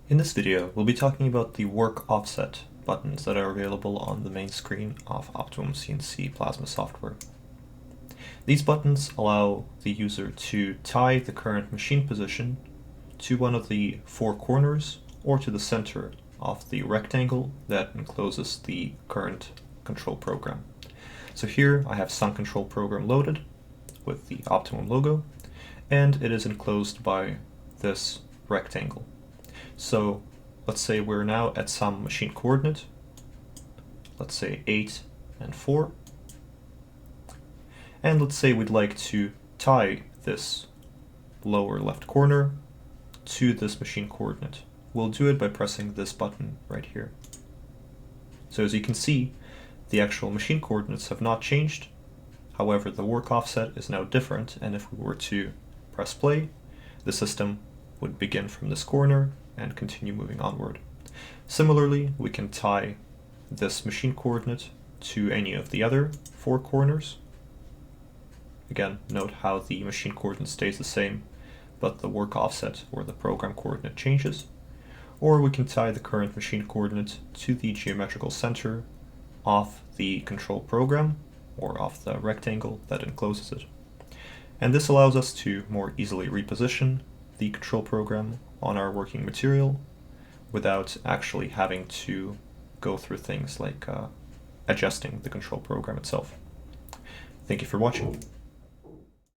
In this video, we'll be talking about the work offset buttons that are available on the main screen of OptimumCNC Plasma software. These buttons allow the user to tie the current machine position to one of the four corners or to the center of the rectangle that encloses the current control program. So here I have some control program loaded with the Optimum logo, and it is enclosed by this rectangle. So let's say we're now at some machine coordinate, let's say 8 and 4, and let's say we'd like to tie this lower left corner to this machine coordinate. We'll do it by pressing this button right here. So as you can see, the actual machine coordinates have not changed. However, the work offset is now different, and if we were to press play, the system would begin from this corner and continue moving onward. Similarly, we can tie this machine coordinate to any of the other four corners. Again, note how the machine coordinate stays the same, but the work offset or the program coordinate changes. Or we can tie the current machine coordinate to the geometrical center of the control program or of the rectangle that encloses it. And this allows us to more easily reposition the control program on our working material without actually having to go through things like adjusting the control program itself. Thank you for watching.